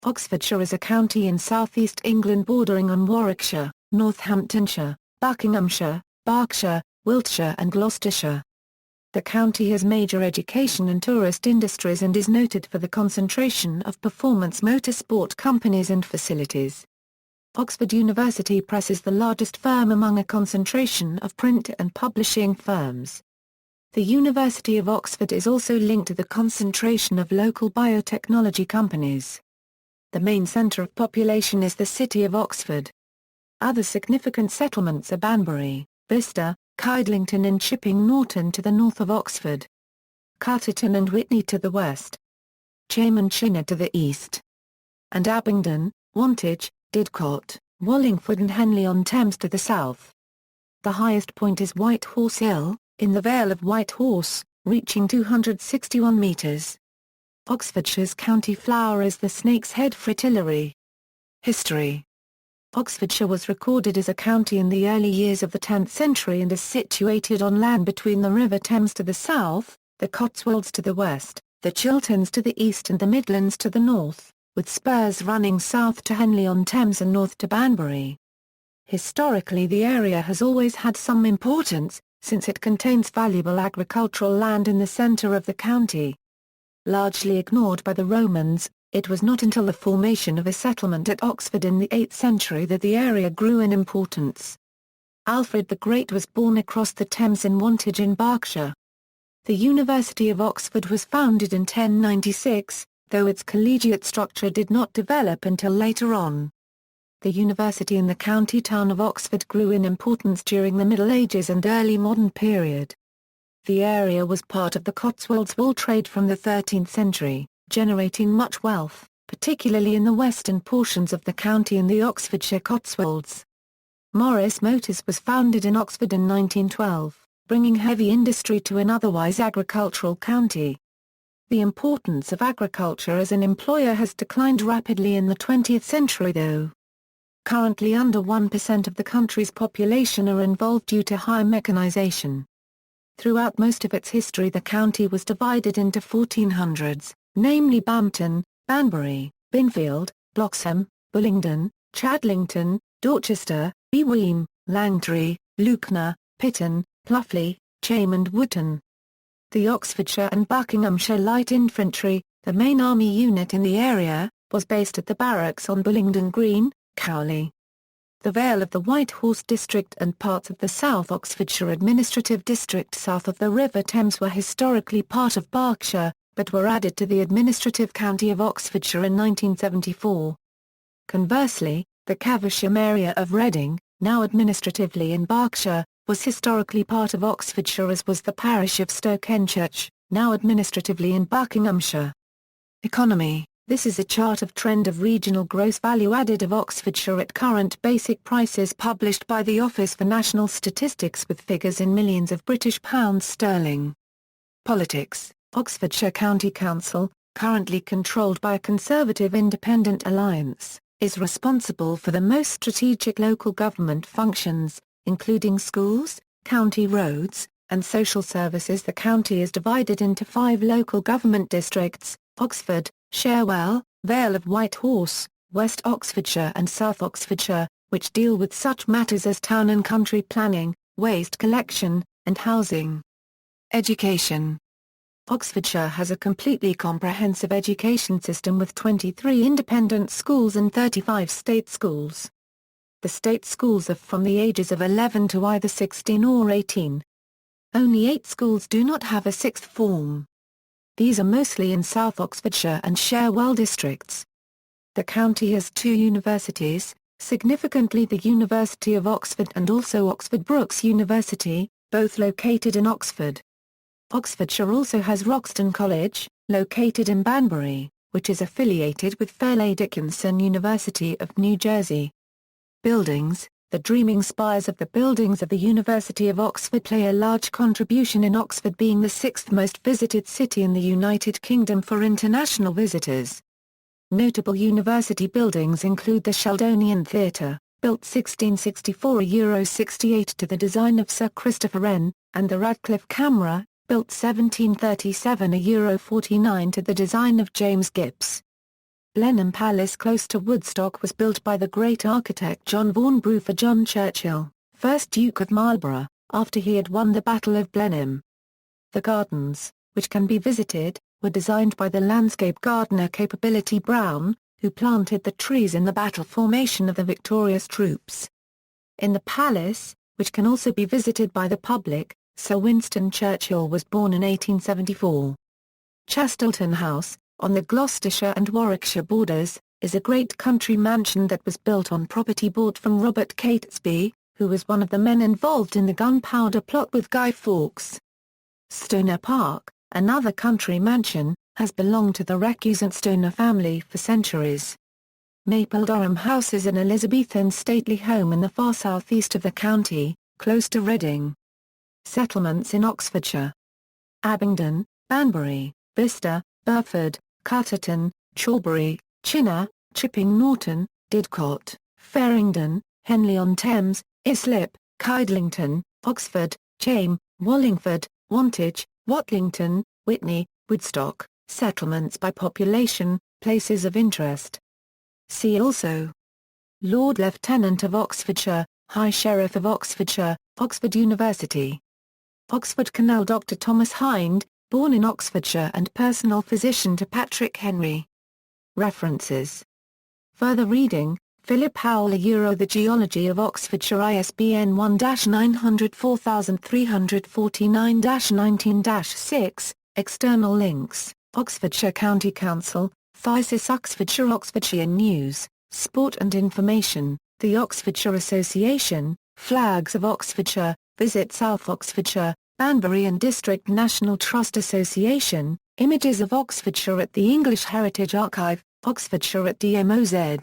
Oxfordshire is a county in southeast England bordering on Warwickshire, Northamptonshire, Buckinghamshire, Berkshire, Wiltshire and Gloucestershire. The county has major education and tourist industries and is noted for the concentration of performance motorsport companies and facilities. Oxford University Press is the largest firm among a concentration of print and publishing firms. The University of Oxford is also linked to the concentration of local biotechnology companies. The main centre of population is the city of Oxford. Other significant settlements are Banbury, Bicester, Kidlington and Chipping Norton to the north of Oxford, Cutterton and Witney to the west, Cheyne to the east, and Abingdon, Wantage, Didcot, Wallingford and Henley-on-Thames to the south. The highest point is White Horse Hill, in the Vale of White Horse, reaching 261 metres. Oxfordshire's county flower is the Snake's Head fritillary. History. Oxfordshire was recorded as a county in the early years of the 10th century and is situated on land between the River Thames to the south, the Cotswolds to the west, the Chilterns to the east and the Midlands to the north, with spurs running south to Henley-on-Thames and north to Banbury. Historically, the area has always had some importance, since it contains valuable agricultural land in the centre of the county. Largely ignored by the Romans, it was not until the formation of a settlement at Oxford in the 8th century that the area grew in importance. Alfred the Great was born across the Thames in Wantage in Berkshire. The University of Oxford was founded in 1096, though its collegiate structure did not develop until later on. The university in the county town of Oxford grew in importance during the Middle Ages and early modern period. The area was part of the Cotswolds wool trade from the 13th century, generating much wealth, particularly in the western portions of the county and the Oxfordshire Cotswolds. Morris Motors was founded in Oxford in 1912, bringing heavy industry to an otherwise agricultural county. The importance of agriculture as an employer has declined rapidly in the 20th century though. Currently under 1% of the country's population are involved due to high mechanisation. Throughout most of its history the county was divided into 1400s, namely Bampton, Banbury, Binfield, Bloxham, Bullingdon, Chadlington, Dorchester, Beweme, Langtry, Lewknor, Pitton, Pluffley, Chame and Wootton. The Oxfordshire and Buckinghamshire Light Infantry, the main army unit in the area, was based at the barracks on Bullingdon Green, Cowley. The Vale of the White Horse District and parts of the South Oxfordshire Administrative District south of the River Thames were historically part of Berkshire, but were added to the administrative county of Oxfordshire in 1974. Conversely, the Caversham area of Reading, now administratively in Berkshire, was historically part of Oxfordshire as was the parish of Stokenchurch, now administratively in Buckinghamshire. Economy. This is a chart of trend of regional gross value added of Oxfordshire at current basic prices published by the Office for National Statistics with figures in millions of British pounds sterling. Politics. Oxfordshire County Council, currently controlled by a Conservative Independent Alliance, is responsible for the most strategic local government functions, including schools, county roads, and social services. The county is divided into 5 local government districts: Oxford, Sharewell, Vale of White Horse, West Oxfordshire and South Oxfordshire, which deal with such matters as town and country planning, waste collection, and housing. Education. Oxfordshire has a completely comprehensive education system with 23 independent schools and 35 state schools. The state schools are from the ages of 11 to either 16 or 18. Only 8 schools do not have a sixth form. These are mostly in South Oxfordshire and Sharewell districts. The county has 2 universities, significantly the University of Oxford and also Oxford Brookes University, both located in Oxford. Oxfordshire also has Roxton College, located in Banbury, which is affiliated with Fairleigh Dickinson University of New Jersey. Buildings. The dreaming spires of the buildings of the University of Oxford play a large contribution in Oxford being the 6th most visited city in the United Kingdom for international visitors. Notable university buildings include the Sheldonian Theatre, built 1664 €68 to the design of Sir Christopher Wren, and the Radcliffe Camera, built 1737 €49 to the design of James Gipps. Blenheim Palace close to Woodstock was built by the great architect John Vaughan Brew for John Churchill, 1st Duke of Marlborough, after he had won the Battle of Blenheim. The gardens, which can be visited, were designed by the landscape gardener Capability Brown, who planted the trees in the battle formation of the victorious troops. In the palace, which can also be visited by the public, Sir Winston Churchill was born in 1874. Chastleton House, on the Gloucestershire and Warwickshire borders, is a great country mansion that was built on property bought from Robert Catesby, who was one of the men involved in the Gunpowder Plot with Guy Fawkes. Stoner Park, another country mansion, has belonged to the recusant Stoner family for centuries. Mapledorham House is an Elizabethan stately home in the far southeast of the county, close to Reading. Settlements in Oxfordshire: Abingdon, Banbury, Bicester, Burford, Cutterton, Chorbury, Chinnor, Chipping Norton, Didcot, Farringdon, Henley-on-Thames, Islip, Kidlington, Oxford, Chame, Wallingford, Wantage, Watlington, Witney, Woodstock. Settlements by population, places of interest. See also: Lord Lieutenant of Oxfordshire, High Sheriff of Oxfordshire, Oxford University. Oxford Canal. Dr. Thomas Hind, born in Oxfordshire and personal physician to Patrick Henry. References. Further reading: Philip Howell, The Geology of Oxfordshire, ISBN 1-904349-19-6, external links. Oxfordshire County Council, Thesis Oxfordshire. Oxfordshire News, Sport and Information, The Oxfordshire Association, Flags of Oxfordshire, Visit South Oxfordshire, Banbury and District National Trust Association, Images of Oxfordshire at the English Heritage Archive, Oxfordshire at DMOZ.